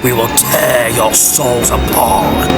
We will tear your souls apart.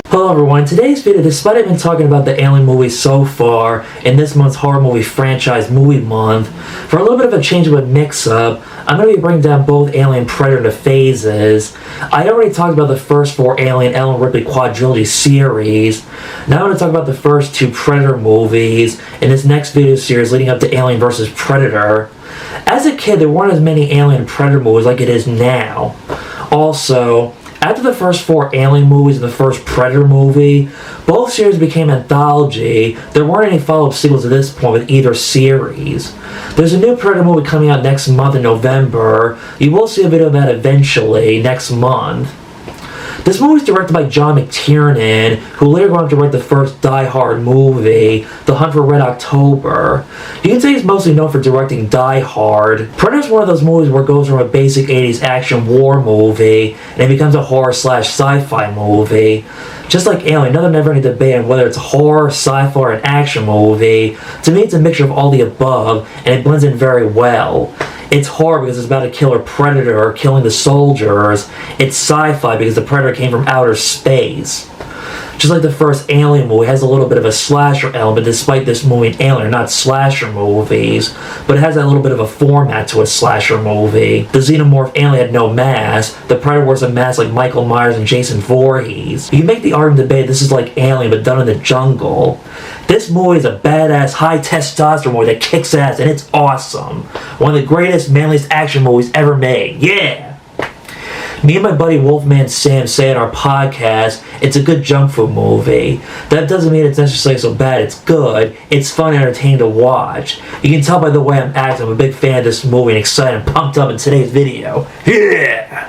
Hello everyone, in today's video, despite I've been talking about the Alien movies so far in this month's horror movie franchise movie month, for a little bit of a change of a mix-up, I'm going to be bringing down both Alien Predator into phases. I already talked about the first 4 Alien Ellen Ripley quadrilogy series. Now I'm going to talk about the first 2 Predator movies in this next video series leading up to Alien vs. Predator. As a kid, there weren't as many Alien Predator movies like it is now. Also, after the first 4 Alien movies and the first Predator movie, both series became anthology. There weren't any follow-up sequels at this point with either series. There's a new Predator movie coming out next month in November. You will see a video of that eventually next month. This movie is directed by John McTiernan, who later went on to write the first Die Hard movie, The Hunt for Red October. You can say he's mostly known for directing Die Hard. Predator is one of those movies where it goes from a basic 80s action war movie and it becomes a horror/sci-fi movie. Just like Alien, another never-ending debate on whether it's horror, sci-fi, or an action movie. To me, it's a mixture of all the above, and it blends in very well. It's horror because it's about a killer predator killing the soldiers. It's sci-fi because the predator came from outer space. Just like the first Alien movie has a little bit of a slasher element, despite this movie and Alien are not slasher movies, but it has that little bit of a format to a slasher movie. The xenomorph Alien had no mask. The predator wears a mask like Michael Myers and Jason Voorhees. You can make the argument debate this is like Alien but done in the jungle. This movie is a badass, high testosterone movie that kicks ass, and it's awesome. One of the greatest, manliest action movies ever made. Yeah! Me and my buddy Wolfman Sam say in our podcast, it's a good junk food movie. That doesn't mean it's necessarily so bad. It's good. It's fun and entertaining to watch. You can tell by the way I'm acting. I'm a big fan of this movie and excited and pumped up in today's video. Yeah!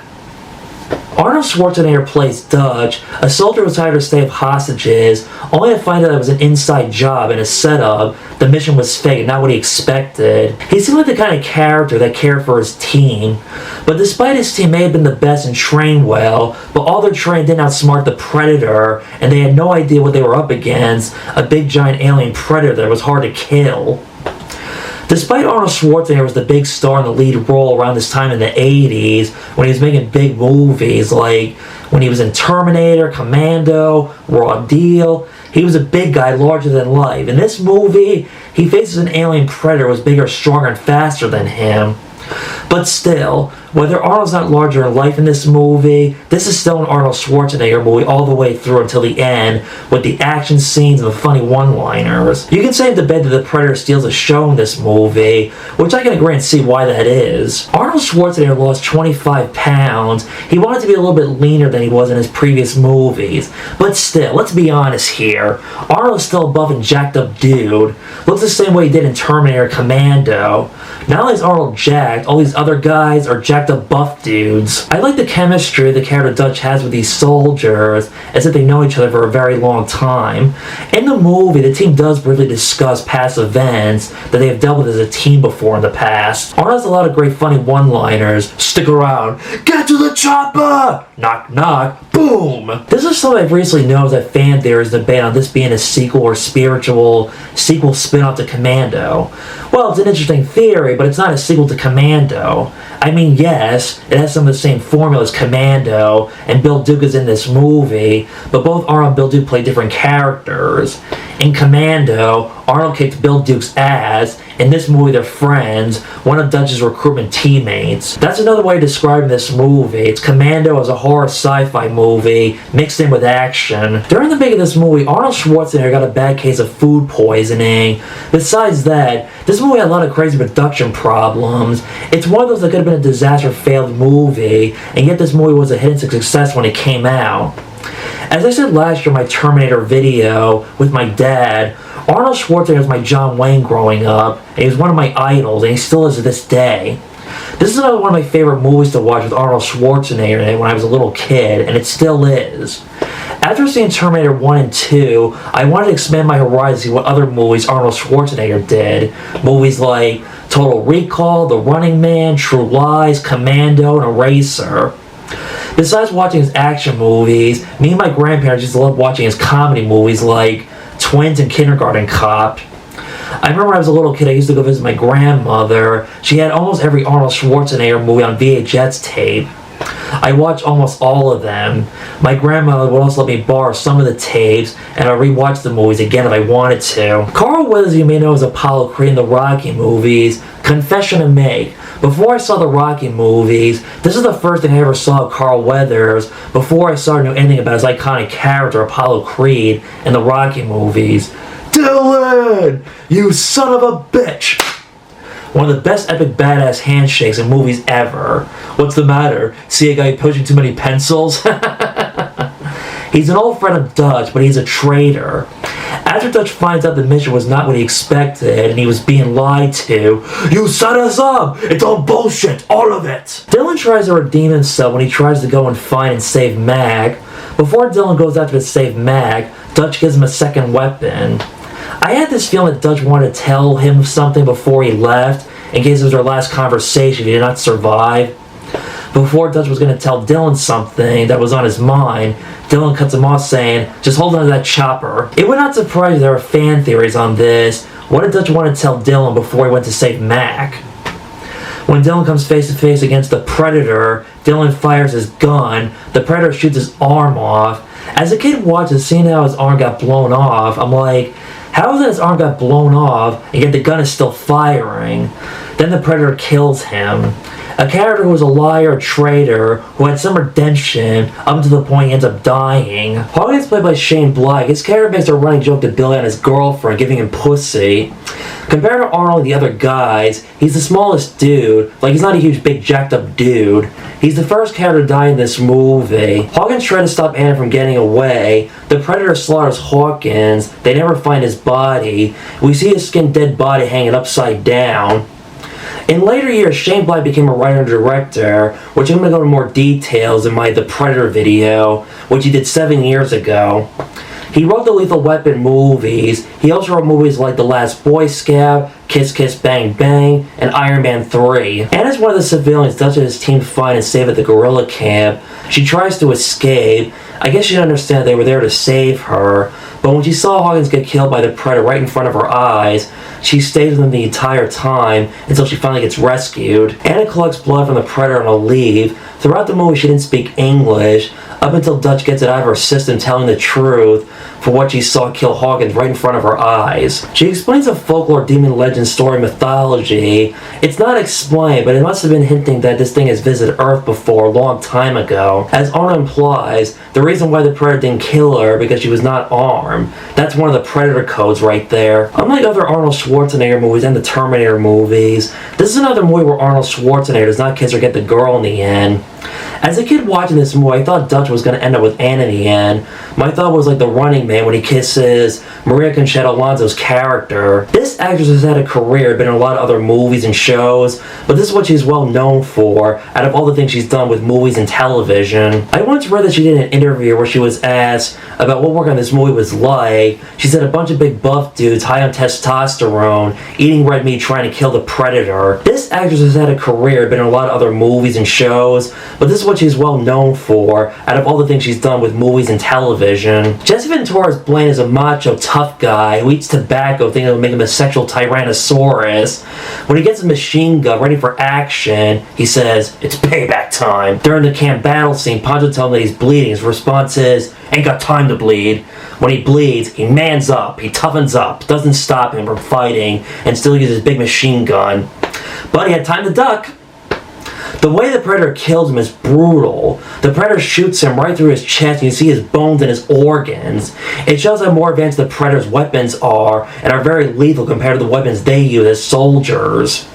Arnold Schwarzenegger plays Dutch, a soldier who was hired to save hostages, only to find out it was an inside job and a setup. The mission was fake and not what he expected. He seemed like the kind of character that cared for his team, but despite his team may have been the best and trained well, but all their training didn't outsmart the Predator, and they had no idea what they were up against, a big giant alien predator that was hard to kill. Despite Arnold Schwarzenegger was the big star in the lead role around this time in the 80s, when he was making big movies like when he was in Terminator, Commando, Raw Deal, he was a big guy, larger than life. In this movie, he faces an alien predator who was bigger, stronger, and faster than him. But still, whether Arnold's not larger than life in this movie, this is still an Arnold Schwarzenegger movie all the way through until the end, with the action scenes and the funny one-liners. You can say in debate that the Predator steals the show in this movie, which I can agree and see why that is. Arnold Schwarzenegger lost 25 pounds. He wanted to be a little bit leaner than he was in his previous movies. But still, let's be honest here. Arnold's still a buff and jacked up dude. Looks the same way he did in Terminator Commando. Not only is Arnold jacked, all these other guys are jacked up buff dudes. I like the chemistry the character Dutch has with these soldiers, as if they know each other for a very long time. In the movie, the team does briefly discuss past events that they have dealt with as a team before in the past. Arnold has a lot of great funny one-liners. Stick around. Get to the chopper! Knock knock. Boom! This is something I've recently noticed that fan theories debate on this being a sequel or spiritual sequel spin-off to Commando. Well, it's an interesting theory, but it's not a sequel to Commando. I mean, yes, it has some of the same formula as Commando, and Bill Duke is in this movie, but both Arnold and Bill Duke play different characters. In Commando, Arnold kicked Bill Duke's ass. In this movie, they're friends, one of Dutch's recruitment teammates. That's another way of describing this movie. It's Commando as a horror sci-fi movie, mixed in with action. During the making of this movie, Arnold Schwarzenegger got a bad case of food poisoning. Besides that, this movie had a lot of crazy production problems. It's one of those that could have been a disaster failed movie, and yet this movie was a hidden success when it came out. As I said last year in my Terminator video with my dad, Arnold Schwarzenegger was my John Wayne growing up, and he was one of my idols, and he still is to this day. This is another one of my favorite movies to watch with Arnold Schwarzenegger in it when I was a little kid, and it still is. After seeing Terminator 1 and 2, I wanted to expand my horizon to see what other movies Arnold Schwarzenegger did. Movies like Total Recall, The Running Man, True Lies, Commando, and Eraser. Besides watching his action movies, me and my grandparents used to love watching his comedy movies like Twins and Kindergarten Cop. I remember when I was a little kid, I used to go visit my grandmother. She had almost every Arnold Schwarzenegger movie on VHS tape. I watched almost all of them. My grandmother would also let me borrow some of the tapes, and I rewatched the movies again if I wanted to. Carl Weathers, you may know, as Apollo Creed in the Rocky movies. Confession to make. Before I saw the Rocky movies, this is the first thing I ever saw of Carl Weathers before I started knowing anything about his iconic character, Apollo Creed, in the Rocky movies. Dylan! You son of a bitch! One of the best epic badass handshakes in movies ever. What's the matter? See a guy pushing too many pencils? He's an old friend of Dutch, but he's a traitor. After Dutch finds out the mission was not what he expected and he was being lied to, you set us up! It's all bullshit! All of it! Dylan tries to redeem himself when he tries to go and find and save Mac. Before Dylan goes after to save Mac, Dutch gives him a second weapon. I had this feeling that Dutch wanted to tell him something before he left, in case it was their last conversation, he did not survive. Before Dutch was going to tell Dylan something that was on his mind, Dylan cuts him off saying, just hold on to that chopper. It would not surprise you there are fan theories on this. What did Dutch want to tell Dylan before he went to save Mac? When Dylan comes face to face against the Predator, Dylan fires his gun, the Predator shoots his arm off. As a kid watching, seeing how his arm got blown off, I'm like, how is it his arm got blown off, and yet the gun is still firing? Then the Predator kills him. A character who was a liar, a traitor, who had some redemption, up to the point he ends up dying. Hawkins, played by Shane Black, his character makes a running joke to Billy on his girlfriend, giving him pussy. Compared to Arnold and the other guys, he's the smallest dude. Like, he's not a huge, big, jacked up dude. He's the first character to die in this movie. Hawkins tried to stop Anna from getting away. The Predator slaughters Hawkins. They never find his body. We see his skinned dead body hanging upside down. In later years, Shane Black became a writer and director, which I'm going to go into more details in my The Predator video, which he did 7 years ago. He wrote the Lethal Weapon movies. He also wrote movies like The Last Boy Scout, Kiss Kiss Bang Bang, and Iron Man 3. Anna's one of the civilians Dutch and his team find and save at the guerrilla camp. She tries to escape. I guess she didn't understand they were there to save her. But when she saw Hawkins get killed by the Predator right in front of her eyes, she stays with him the entire time until she finally gets rescued. Anna collects blood from the Predator and will leave. Throughout the movie, she didn't speak English, up until Dutch gets it out of her system telling the truth for what she saw kill Hawkins right in front of her eyes. She explains a folklore, demon legend, story, mythology. It's not explained, but it must have been hinting that this thing has visited Earth before a long time ago. As Arnold implies, the reason why the Predator didn't kill her because she was not armed. That's one of the Predator codes right there. Unlike other Arnold Schwarzenegger movies and the Terminator movies, this is another movie where Arnold Schwarzenegger does not kiss or get the girl in the end. As a kid watching this movie, I thought Dutch was going to end up with Anne in the end. My thought was like The Running Man when he kisses Maria Conchita Alonso's character. This actress has had a career, been in a lot of other movies and shows, but this is what she's well known for out of all the things she's done with movies and television. I once read that she did an interview where she was asked about what work on this movie was like. She said a bunch of big buff dudes high on testosterone, eating red meat, trying to kill the Predator. This actress has had a career, been in a lot of other movies and shows, but this is what she's well known for out of all the things she's done with movies and television. Jesse Ventura's Blain is a macho, tough guy who eats tobacco thinking it'll make him a sexual tyrannosaurus. When he gets a machine gun ready for action, he says, "It's payback time." During the camp battle scene, Pancho tells him that he's bleeding. His response is, "Ain't got time to bleed." When he bleeds, he mans up, he toughens up, doesn't stop him from fighting, and still uses his big machine gun. But he had time to duck. The way the Predator kills him is brutal. The Predator shoots him right through his chest, and you see his bones and his organs. It shows how more advanced the Predator's weapons are, and are very lethal compared to the weapons they use as soldiers.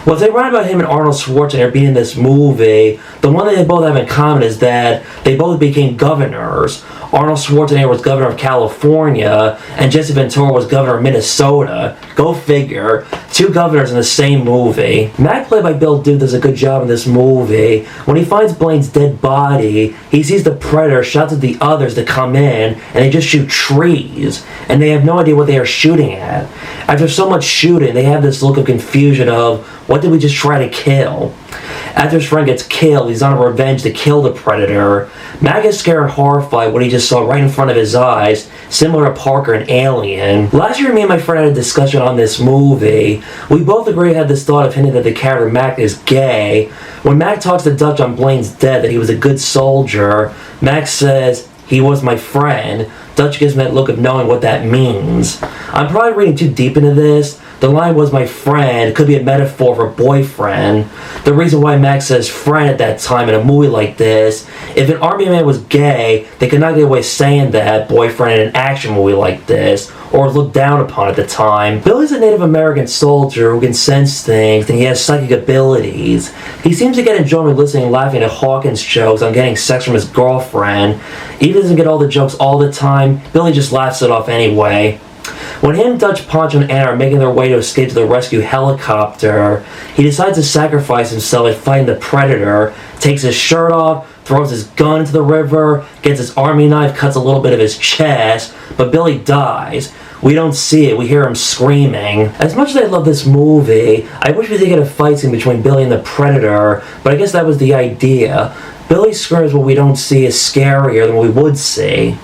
What's ironic about him and Arnold Schwarzenegger being in this movie, the one thing they both have in common is that they both became governors. Arnold Schwarzenegger was governor of California, and Jesse Ventura was governor of Minnesota. Go figure. Two governors in the same movie. Mac, played by Bill Duke, does a good job in this movie. When he finds Blain's dead body, he sees the Predator, shouts at the others to come in, and they just shoot trees. And they have no idea what they are shooting at. After so much shooting, they have this look of confusion of, what did we just try to kill? After his friend gets killed, he's on a revenge to kill the Predator. Mac is scared and horrified what he just saw right in front of his eyes, similar to Parker in Alien. Last year, me and my friend had a discussion on this movie. We both agreed had this thought of hinting that the character Mac is gay. When Mac talks to Dutch on Blain's death that he was a good soldier, Mac says, "He was my friend." Dutch gives him that look of knowing what that means. I'm probably reading too deep into this. The line "was my friend" could be a metaphor for boyfriend. The reason why Mac says friend at that time in a movie like this, if an army man was gay, they could not get away saying that boyfriend in an action movie like this, or looked down upon at the time. Billy's a Native American soldier who can sense things and he has psychic abilities. He seems to get enjoyment listening and laughing at Hawkins jokes on getting sex from his girlfriend. He doesn't get all the jokes all the time, Billy just laughs it off anyway. When him, Dutch, Poncho, and Anna are making their way to escape to the rescue helicopter, he decides to sacrifice himself by fighting the Predator, takes his shirt off, throws his gun into the river, gets his army knife, cuts a little bit of his chest, but Billy dies. We don't see it, we hear him screaming. As much as I love this movie, I wish we did get a fight scene between Billy and the Predator, but I guess that was the idea. Billy's screams what we don't see is scarier than what we would see.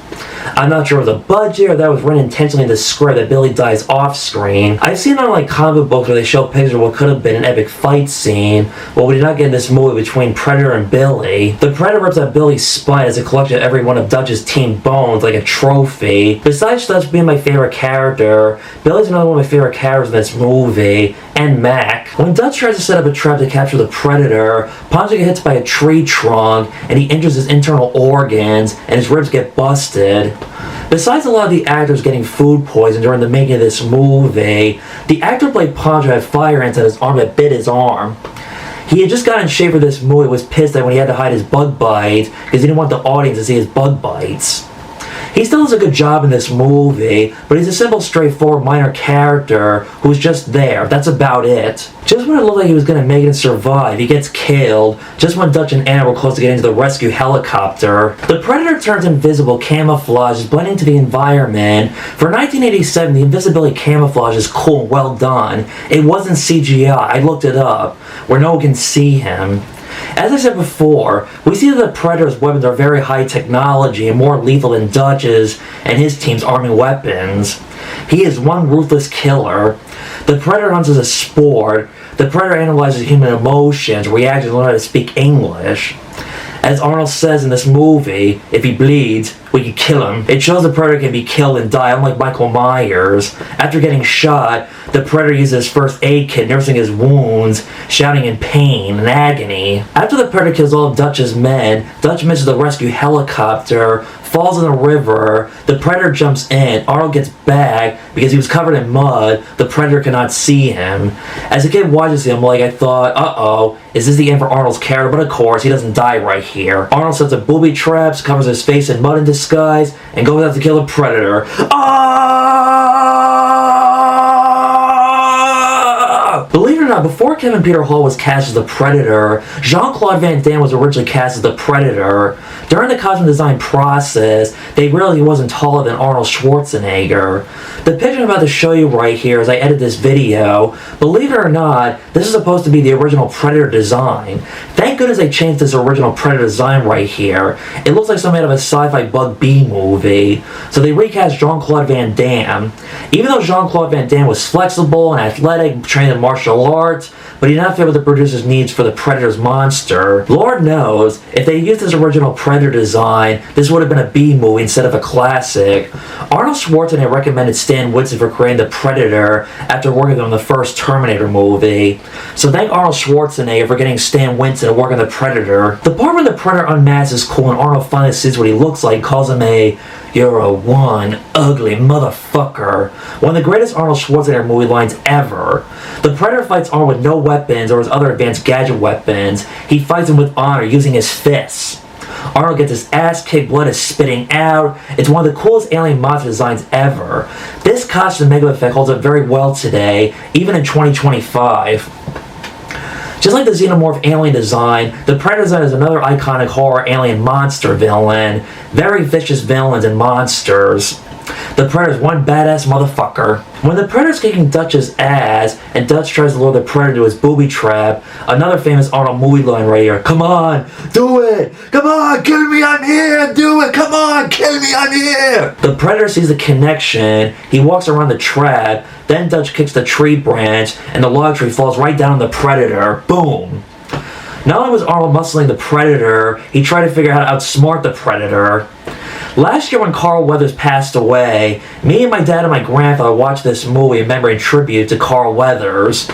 I'm not sure if it was a budget or that was written intentionally in the script that Billy dies off screen. I've seen on like comic books where they show pictures of what could have been an epic fight scene, but we did not get in this movie between Predator and Billy. The Predator rips out Billy's spine as a collection of every one of Dutch's team bones like a trophy. Besides Dutch being my favorite character, Billy's another one of my favorite characters in this movie, and Mac. When Dutch tries to set up a trap to capture the Predator, Poncho gets hit by a tree trunk and he injures his internal organs and his ribs get busted. Besides a lot of the actors getting food poisoned during the making of this movie, the actor who played Poncho had fire ants on his arm that bit his arm. He had just gotten in shape for this movie, was pissed that when he had to hide his bug bites because he didn't want the audience to see his bug bites. He still does a good job in this movie, but he's a simple, straightforward, minor character who's just there. That's about it. Just when it looked like he was going to make it and survive, he gets killed just when Dutch and Anna were close to getting into the rescue helicopter. The Predator turns invisible, camouflages, blending into the environment. For 1987, the invisibility camouflage is cool and well done. It wasn't CGI, I looked it up, where no one can see him. As I said before, we see that the Predator's weapons are very high technology and more lethal than Dutch's and his team's army weapons. He is one ruthless killer. The Predator hunts as a sport. The Predator analyzes human emotions, reactions, and learns how to speak English. As Arnold says in this movie, if he bleeds, we can kill him. It shows the Predator can be killed and die, unlike Michael Myers. After getting shot, the Predator uses his first aid kit, nursing his wounds, shouting in pain and agony. After the Predator kills all of Dutch's men, Dutch misses the rescue helicopter, falls in the river, the Predator jumps in, Arnold gets back because he was covered in mud, the Predator cannot see him. As a kid watches him, I thought, uh-oh, is this the end for Arnold's character? But of course, he doesn't die right here. Arnold sets up booby traps, covers his face in mud in disguise, and goes out to kill the Predator. Believe it or not, before Kevin Peter Hall was cast as the Predator, Jean-Claude Van Damme was originally cast as the Predator. During the costume design process, they realized he wasn't taller than Arnold Schwarzenegger. The picture I'm about to show you right here as I edit this video, believe it or not, this is supposed to be the original Predator design. Thank goodness they changed this original Predator design right here. It looks like something out of a sci-fi Bug B movie. So they recast Jean-Claude Van Damme. Even though Jean-Claude Van Damme was flexible and athletic, trained in martial arts, but he did not fit with the producer's needs for the Predator's monster. Lord knows, if they used this original Predator design, this would have been a B movie instead of a classic. Arnold Schwarzenegger recommended Stan Winston for creating the Predator after working on the first Terminator movie. So thank Arnold Schwarzenegger for getting Stan Winston to work on the Predator. The part when the Predator unmasks is cool and Arnold finally sees what he looks like, calls him "You're a one ugly motherfucker." One of the greatest Arnold Schwarzenegger movie lines ever. The Predator fights Arnold with no weapons or his other advanced gadget weapons. He fights him with honor using his fists. Arnold gets his ass kicked, blood is spitting out. It's one of the coolest alien monster designs ever. This costume makeup effect holds up very well today, even in 2025. Just like the xenomorph alien design, the Predator design is another iconic horror alien monster villain. Very vicious villains and monsters. The Predator's one badass motherfucker. When the Predator's kicking Dutch's ass, and Dutch tries to lure the Predator to his booby trap, another famous Arnold movie line right here, "Come on, do it! Come on, kill me, I'm here! Do it! Come on, kill me, I'm here!" The Predator sees the connection, he walks around the trap, then Dutch kicks the tree branch, and the log tree falls right down on the Predator. Boom! Not only was Arnold muscling the Predator, he tried to figure out how to outsmart the Predator. Last year when Carl Weathers passed away, me and my dad and my grandfather watched this movie in memory and tribute to Carl Weathers.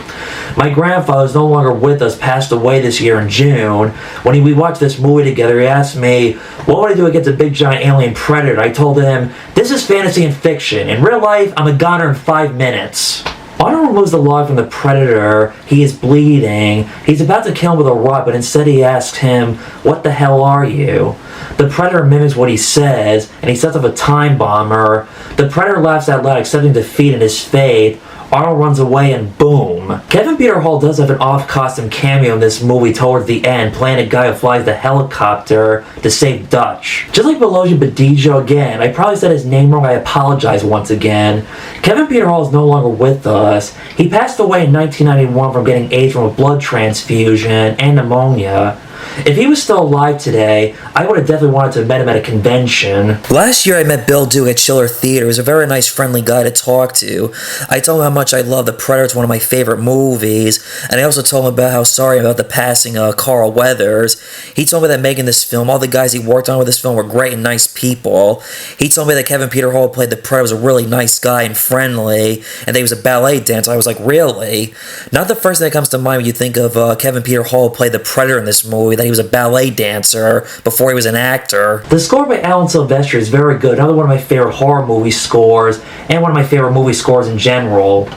My grandfather is no longer with us, passed away this year in June. When we watched this movie together, he asked me, what would I do against a big giant alien predator? I told him, this is fantasy and fiction. In real life, I'm a goner in 5 minutes. Arnold removes the log from the Predator. He is bleeding. He's about to kill him with a rod, but instead he asks him, what the hell are you? The Predator mimics what he says, and he sets off a time bomber. The Predator laughs out loud, accepting defeat in his fate. Arnold runs away and boom. Kevin Peter Hall does have an off-costume cameo in this movie towards the end, playing a guy who flies the helicopter to save Dutch. Just like Beloji Badijo again, I probably said his name wrong, I apologize once again. Kevin Peter Hall is no longer with us. He passed away in 1991 from getting AIDS from a blood transfusion and pneumonia. If he was still alive today, I would have definitely wanted to have met him at a convention. Last year I met Bill Duke at Chiller Theater. He was a very nice, friendly guy to talk to. I told him how much I love The Predator. It's one of my favorite movies. And I also told him about how sorry about the passing of Carl Weathers. He told me that making this film, all the guys he worked on with this film were great and nice people. He told me that Kevin Peter Hall, who played the Predator, was a really nice guy and friendly, and that he was a ballet dancer. I was like, really? Not the first thing that comes to mind when you think of Kevin Peter Hall, who played the Predator in this movie, that he was a ballet dancer before he was an actor. The score by Alan Silvestri is very good, another one of my favorite horror movie scores, and one of my favorite movie scores in general.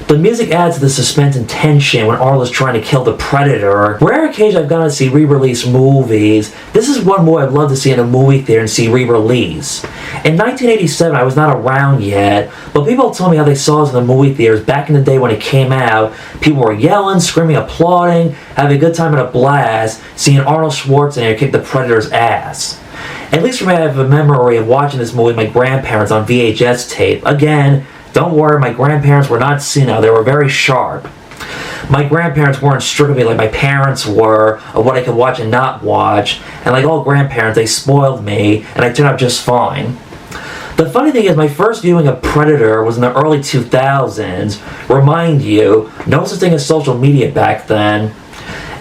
The music adds to the suspense and tension when Arnold is trying to kill the Predator. Rare occasion I've gone to see re-release movies. This is one movie I'd love to see in a movie theater and see re-release. In 1987, I was not around yet, but people told me how they saw us in the movie theaters back in the day when it came out. People were yelling, screaming, applauding, having a good time and a blast, seeing Arnold Schwarzenegger kick the Predator's ass. At least for me, I have a memory of watching this movie with my grandparents on VHS tape. Again, don't worry, my grandparents were not senile, they were very sharp. My grandparents weren't strict with me like my parents were, of what I could watch and not watch, and like all grandparents, they spoiled me, and I turned out just fine. The funny thing is, my first viewing of Predator was in the early 2000s. Remind you, no such thing as social media back then.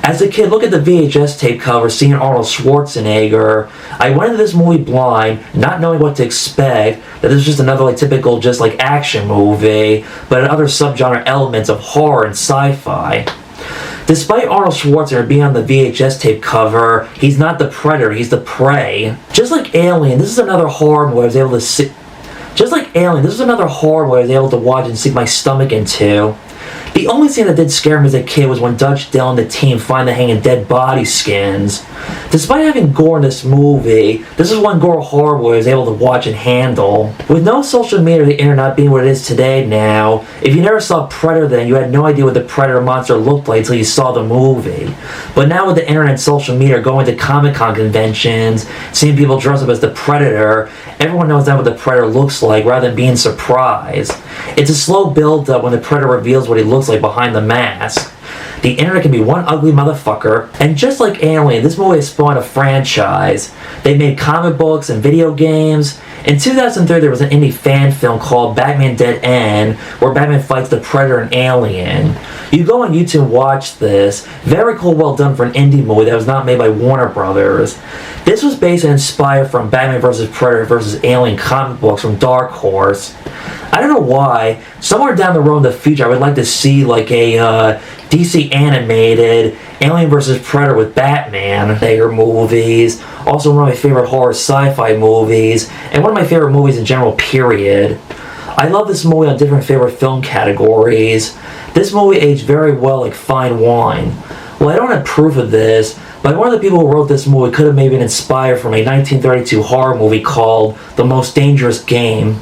As a kid, look at the VHS tape cover, seeing Arnold Schwarzenegger. I went into this movie blind, not knowing what to expect, that this was just another typical action movie, but had other subgenre elements of horror and sci-fi. Despite Arnold Schwarzenegger being on the VHS tape cover, he's not the Predator, he's the prey. Just like Alien, this is another horror movie I was able to see. Just like Alien, this is another horror movie I was able to watch and sink my stomach into. The only scene that did scare me as a kid was when Dutch, Dale, and the team find the hanging dead body skins. Despite having gore in this movie, this is one gore horror movie I was able to watch and handle. With no social media or the internet being what it is today now, if you never saw Predator then, you had no idea what the Predator monster looked like until you saw the movie. But now with the internet and social media, going to Comic-Con conventions, seeing people dress up as the Predator, everyone knows now what the Predator looks like rather than being surprised. It's a slow build-up when the Predator reveals what he looks like behind the mask. The internet can be one ugly motherfucker, and just like Alien, this movie has spawned a franchise. They made comic books and video games. In 2003, there was an indie fan film called Batman Dead End, where Batman fights the Predator and Alien. You go on YouTube and watch this. Very cool, well done for an indie movie that was not made by Warner Brothers. This was based and inspired from Batman vs. Predator vs. Alien comic books from Dark Horse. I don't know why. Somewhere down the road in the future, I would like to see a DC animated Alien vs. Predator with Batman. Bigger movies. Also one of my favorite horror sci-fi movies. And one of my favorite movies in general, period. I love this movie on different favorite film categories. This movie aged very well like fine wine. Well, I don't have proof of this, but one of the people who wrote this movie could have maybe been inspired from a 1932 horror movie called The Most Dangerous Game.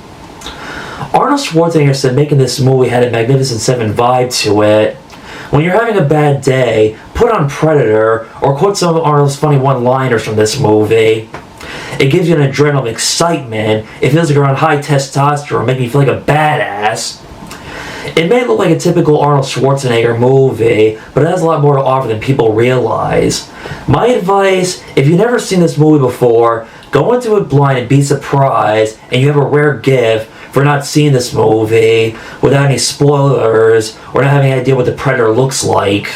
Arnold Schwarzenegger said making this movie had a Magnificent Seven vibe to it. When you're having a bad day, put on Predator or quote some of Arnold's funny one-liners from this movie. It gives you an adrenaline of excitement. It feels like you're on high testosterone, making you feel like a badass. It may look like a typical Arnold Schwarzenegger movie, but it has a lot more to offer than people realize. My advice, if you've never seen this movie before, go into it blind and be surprised, and you have a rare gift for not seeing this movie without any spoilers or not having any idea what the Predator looks like.